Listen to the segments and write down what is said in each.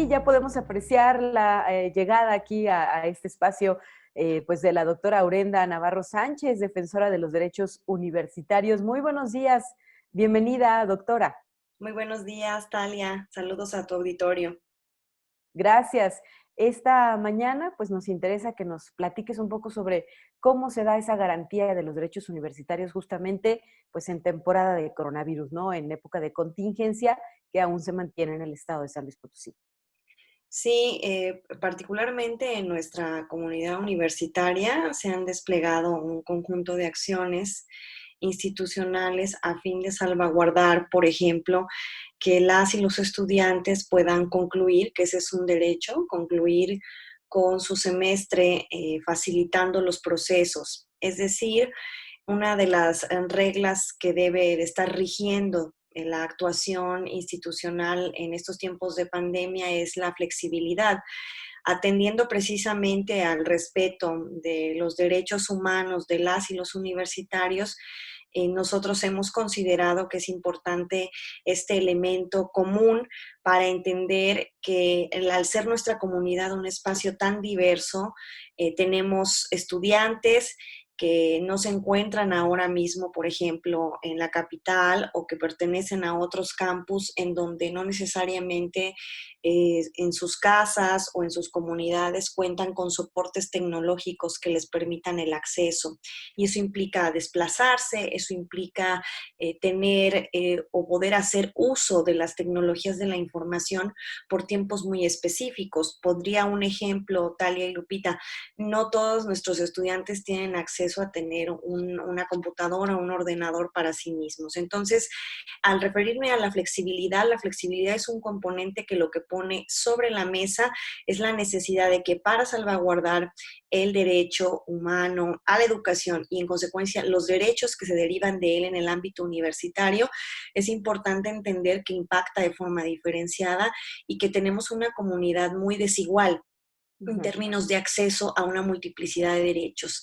sí, ya podemos apreciar la llegada aquí a este espacio pues de la doctora Aurenda Navarro Sánchez, defensora de los derechos universitarios. Muy buenos días, bienvenida, doctora. Muy buenos días, Talia. Saludos a tu auditorio. Gracias. Esta mañana, pues nos interesa que nos platiques un poco sobre cómo se da esa garantía de los derechos universitarios justamente, pues en temporada de coronavirus, ¿no? En época de contingencia que aún se mantiene en el estado de San Luis Potosí. Sí, particularmente en nuestra comunidad universitaria se han desplegado un conjunto de acciones institucionales a fin de salvaguardar, por ejemplo, que las y los estudiantes puedan concluir, que ese es un derecho, concluir con su semestre facilitando los procesos. Es decir, una de las reglas que debe de estar rigiendo en la actuación institucional en estos tiempos de pandemia es la flexibilidad, atendiendo precisamente al respeto de los derechos humanos de las y los universitarios. Nosotros hemos considerado que es importante este elemento común para entender que al ser nuestra comunidad un espacio tan diverso, tenemos estudiantes que no se encuentran ahora mismo, por ejemplo, en la capital o que pertenecen a otros campus en donde no necesariamente en sus casas o en sus comunidades cuentan con soportes tecnológicos que les permitan el acceso. Y eso implica desplazarse, eso implica tener o poder hacer uso de las tecnologías de la información por tiempos muy específicos. Podría un ejemplo, Talia y Lupita, no todos nuestros estudiantes tienen acceso a tener una computadora o un ordenador para sí mismos. Entonces, al referirme a la flexibilidad es un componente que lo que pone sobre la mesa es la necesidad de que para salvaguardar el derecho humano a la educación y en consecuencia los derechos que se derivan de él en el ámbito universitario, es importante entender que impacta de forma diferenciada y que tenemos una comunidad muy desigual en Ujú. términos de acceso a una multiplicidad de derechos.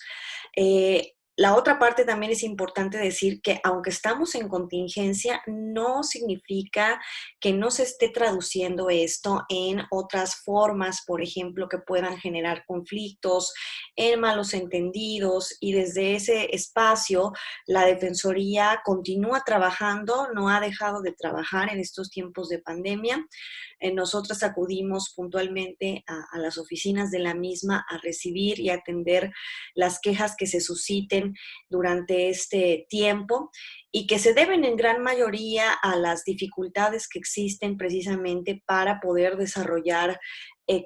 La otra parte también es importante decir que aunque estamos en contingencia, no significa que no se esté traduciendo esto en otras formas, por ejemplo, que puedan generar conflictos, en malos entendidos, y desde ese espacio la Defensoría continúa trabajando, no ha dejado de trabajar en estos tiempos de pandemia. Nosotras acudimos puntualmente a las oficinas de la misma a recibir y atender las quejas que se susciten durante este tiempo y que se deben en gran mayoría a las dificultades que existen precisamente para poder desarrollar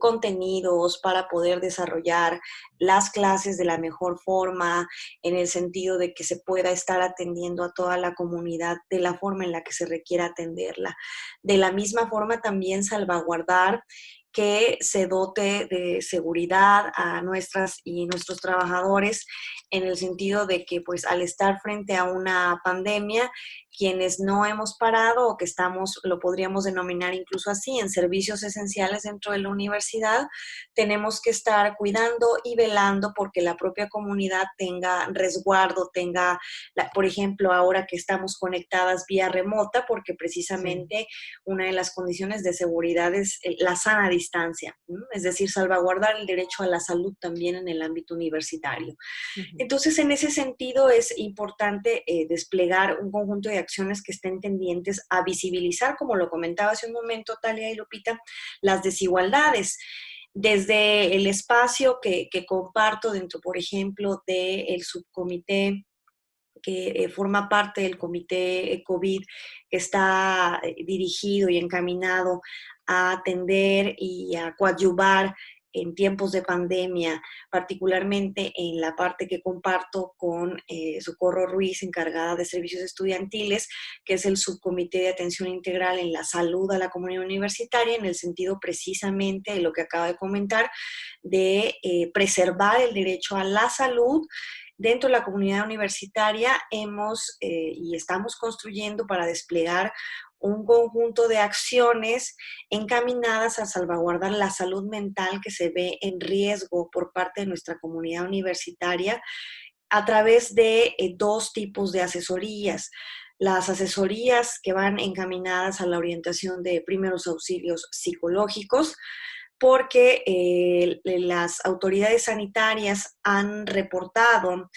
contenidos, para poder desarrollar las clases de la mejor forma, en el sentido de que se pueda estar atendiendo a toda la comunidad de la forma en la que se requiera atenderla. De la misma forma, también salvaguardar que se dote de seguridad a nuestras y nuestros trabajadores en el sentido de que pues al estar frente a una pandemia, quienes no hemos parado o que estamos, lo podríamos denominar incluso así, en servicios esenciales dentro de la universidad, tenemos que estar cuidando y velando porque la propia comunidad tenga resguardo, tenga, por ejemplo, ahora que estamos conectadas vía remota, porque Sí. precisamente una de las condiciones de seguridad es la sana distancia, ¿no? Es decir, salvaguardar el derecho a la salud también en el ámbito universitario. Ujú. Entonces, en ese sentido, es importante desplegar un conjunto de acciones que estén tendientes a visibilizar, como lo comentaba hace un momento Talia y Lupita, las desigualdades desde el espacio que comparto dentro, por ejemplo, del subcomité que forma parte del comité COVID, que está dirigido y encaminado a atender y a coadyuvar en tiempos de pandemia, particularmente en la parte que comparto con Socorro Ruiz, encargada de servicios estudiantiles, que es el subcomité de atención integral en la salud a la comunidad universitaria, en el sentido precisamente de lo que acaba de comentar, de preservar el derecho a la salud. Dentro de la comunidad universitaria hemos y estamos construyendo para desplegar un conjunto de acciones encaminadas a salvaguardar la salud mental que se ve en riesgo por parte de nuestra comunidad universitaria a través de dos tipos de asesorías. las asesorías que van encaminadas a la orientación de primeros auxilios psicológicos, porque las autoridades sanitarias han reportado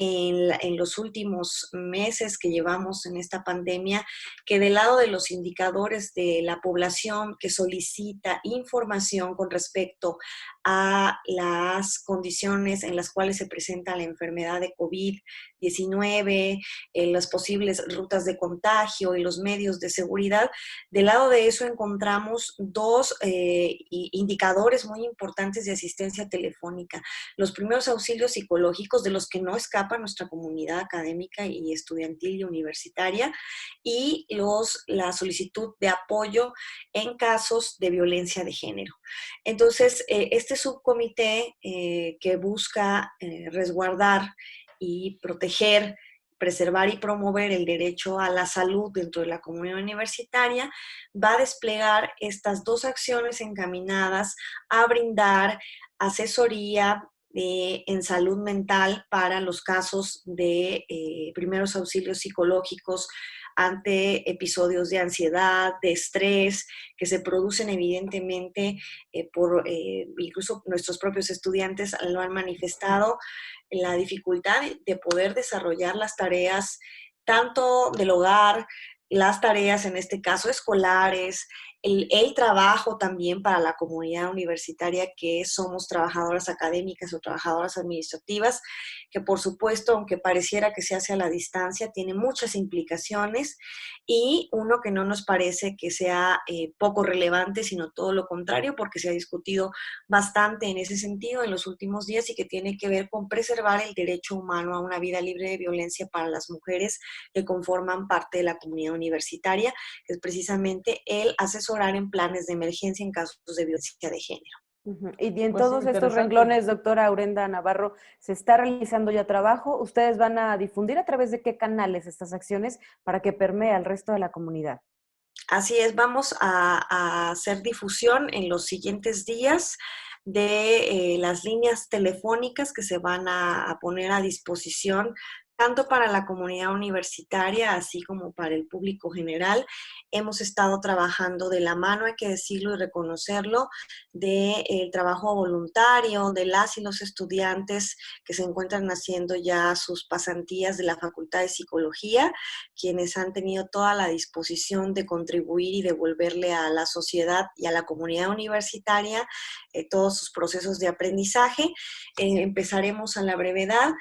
en los últimos meses que llevamos en esta pandemia que del lado de los indicadores de la población que solicita información con respecto a las condiciones en las cuales se presenta la enfermedad de COVID-19, las posibles rutas de contagio y los medios de seguridad, del lado de eso encontramos dos indicadores muy importantes de asistencia telefónica. Los primeros auxilios psicológicos, de los que no escapa nuestra comunidad académica y estudiantil y universitaria, y la solicitud de apoyo en casos de violencia de género. Entonces, este subcomité que busca resguardar y proteger, preservar y promover el derecho a la salud dentro de la comunidad universitaria, va a desplegar estas dos acciones encaminadas a brindar asesoría en salud mental para los casos de primeros auxilios psicológicos ante episodios de ansiedad, de estrés, que se producen evidentemente incluso nuestros propios estudiantes lo han manifestado, la dificultad de poder desarrollar las tareas tanto del hogar, las tareas en este caso escolares, el trabajo también para la comunidad universitaria que somos trabajadoras académicas o trabajadoras administrativas, que por supuesto, aunque pareciera que se hace a la distancia, tiene muchas implicaciones y uno que no nos parece que sea poco relevante, sino todo lo contrario, porque se ha discutido bastante en ese sentido en los últimos días y que tiene que ver con preservar el derecho humano a una vida libre de violencia para las mujeres que conforman parte de la comunidad universitaria, que es precisamente el asesorar en planes de emergencia en casos de violencia de género. Y en Pues todos estos interesante. renglones, doctora Aurenda Navarro, ¿se está realizando ya trabajo? ¿Ustedes van a difundir a través de qué canales estas acciones para que permee al resto de la comunidad? Así es, vamos a hacer difusión en los siguientes días de las líneas telefónicas que se van a poner a disposición tanto para la comunidad universitaria, así como para el público general. Hemos estado trabajando de la mano, hay que decirlo y reconocerlo, del trabajo voluntario de las y los estudiantes que se encuentran haciendo ya sus pasantías de la Facultad de Psicología, quienes han tenido toda la disposición de contribuir y devolverle a la sociedad y a la comunidad universitaria todos sus procesos de aprendizaje. Empezaremos a la brevedad.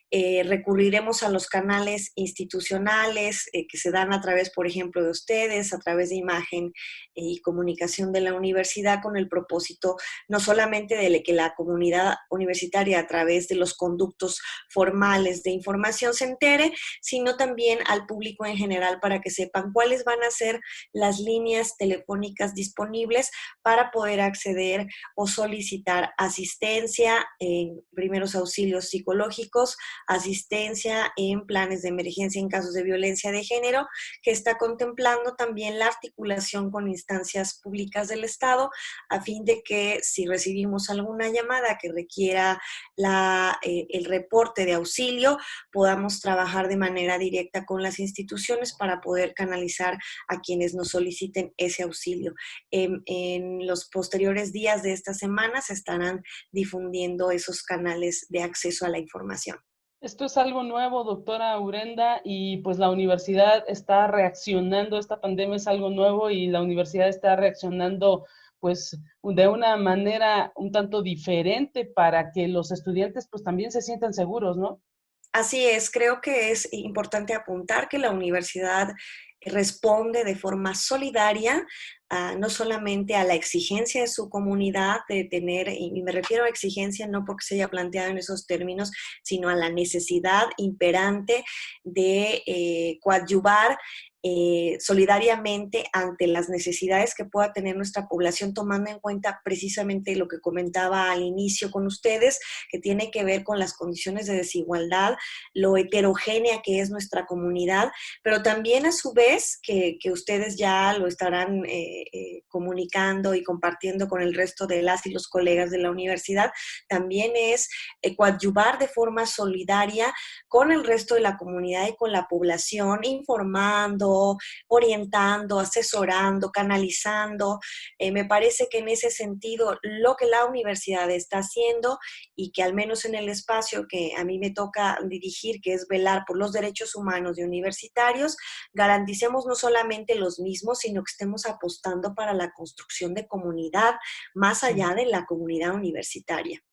Recurriremos a los canales institucionales que se dan a través, por ejemplo, de ustedes, a través de imagen y comunicación de la universidad, con el propósito no solamente de que la comunidad universitaria a través de los conductos formales de información se entere, sino también al público en general para que sepan cuáles van a ser las líneas telefónicas disponibles para poder acceder o solicitar asistencia en primeros auxilios psicológicos, asistencia en planes de emergencia en casos de violencia de género, que está contemplando también la articulación con instancias públicas del Estado, a fin de que si recibimos alguna llamada que requiera el reporte de auxilio, podamos trabajar de manera directa con las instituciones para poder canalizar a quienes nos soliciten ese auxilio. En los posteriores días de esta semana se estarán difundiendo esos canales de acceso a la información. Esto es algo nuevo, doctora Aurenda, y pues la universidad está reaccionando, esta pandemia es algo nuevo y la universidad está reaccionando pues de una manera un tanto diferente para que los estudiantes pues también se sientan seguros, ¿no? Así es, creo que es importante apuntar que la universidad responde de forma solidaria, no solamente a la exigencia de su comunidad de tener, y me refiero a exigencia no porque se haya planteado en esos términos, sino a la necesidad imperante de coadyuvar solidariamente ante las necesidades que pueda tener nuestra población, tomando en cuenta precisamente lo que comentaba al inicio con ustedes, que tiene que ver con las condiciones de desigualdad, lo heterogénea que es nuestra comunidad, pero también a su vez, que ustedes ya lo estarán comunicando y compartiendo con el resto de las y los colegas de la universidad, también es coadyuvar de forma solidaria con el resto de la comunidad y con la población, informando, orientando, asesorando, canalizando. Me parece que en ese sentido lo que la universidad está haciendo y que al menos en el espacio que a mí me toca dirigir, que es velar por los derechos humanos de universitarios, garanticemos no solamente los mismos, sino que estemos apostando para la construcción de comunidad más allá de la comunidad universitaria.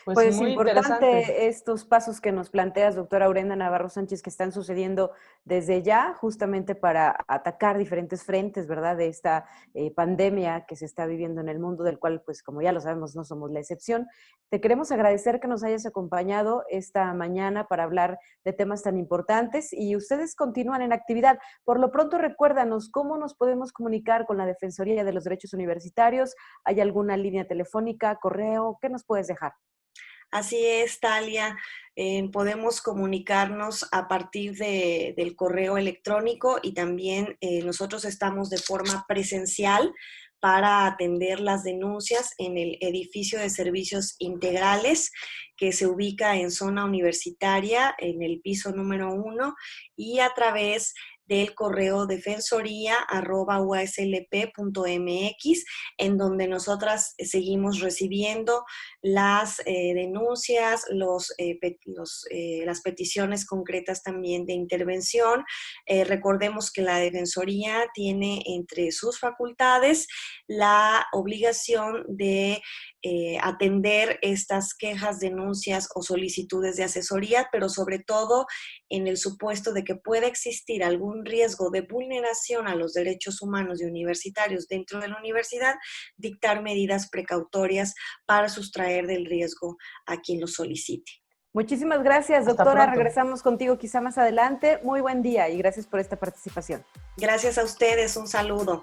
Pues muy interesante. importante estos pasos que nos planteas, doctora Aurenda Navarro Sánchez, que están sucediendo desde ya, justamente para atacar diferentes frentes, ¿verdad?, de esta pandemia que se está viviendo en el mundo, del cual, pues, como ya lo sabemos, no somos la excepción. Te queremos agradecer que nos hayas acompañado esta mañana para hablar de temas tan importantes y ustedes continúan en actividad. Por lo pronto, recuérdanos cómo nos podemos comunicar con la Defensoría de los Derechos Universitarios. ¿Hay alguna línea telefónica, correo? ¿Qué nos puedes dejar? Así es, Talia. Podemos comunicarnos a partir del correo electrónico y también nosotros estamos de forma presencial para atender las denuncias en el edificio de servicios integrales que se ubica en zona universitaria, en el piso número 1, y a través del correo defensoría@uaslp.mx, en donde nosotras seguimos recibiendo las denuncias, las peticiones concretas también de intervención. Recordemos que la Defensoría tiene entre sus facultades la obligación de atender estas quejas, denuncias o solicitudes de asesoría, pero sobre todo en el supuesto de que pueda existir algún riesgo de vulneración a los derechos humanos de universitarios dentro de la universidad, dictar medidas precautorias para sustraer del riesgo a quien lo solicite. Muchísimas gracias, Hasta doctora. pronto. Regresamos contigo quizá más adelante. Muy buen día y gracias por esta participación. Gracias a ustedes, un saludo.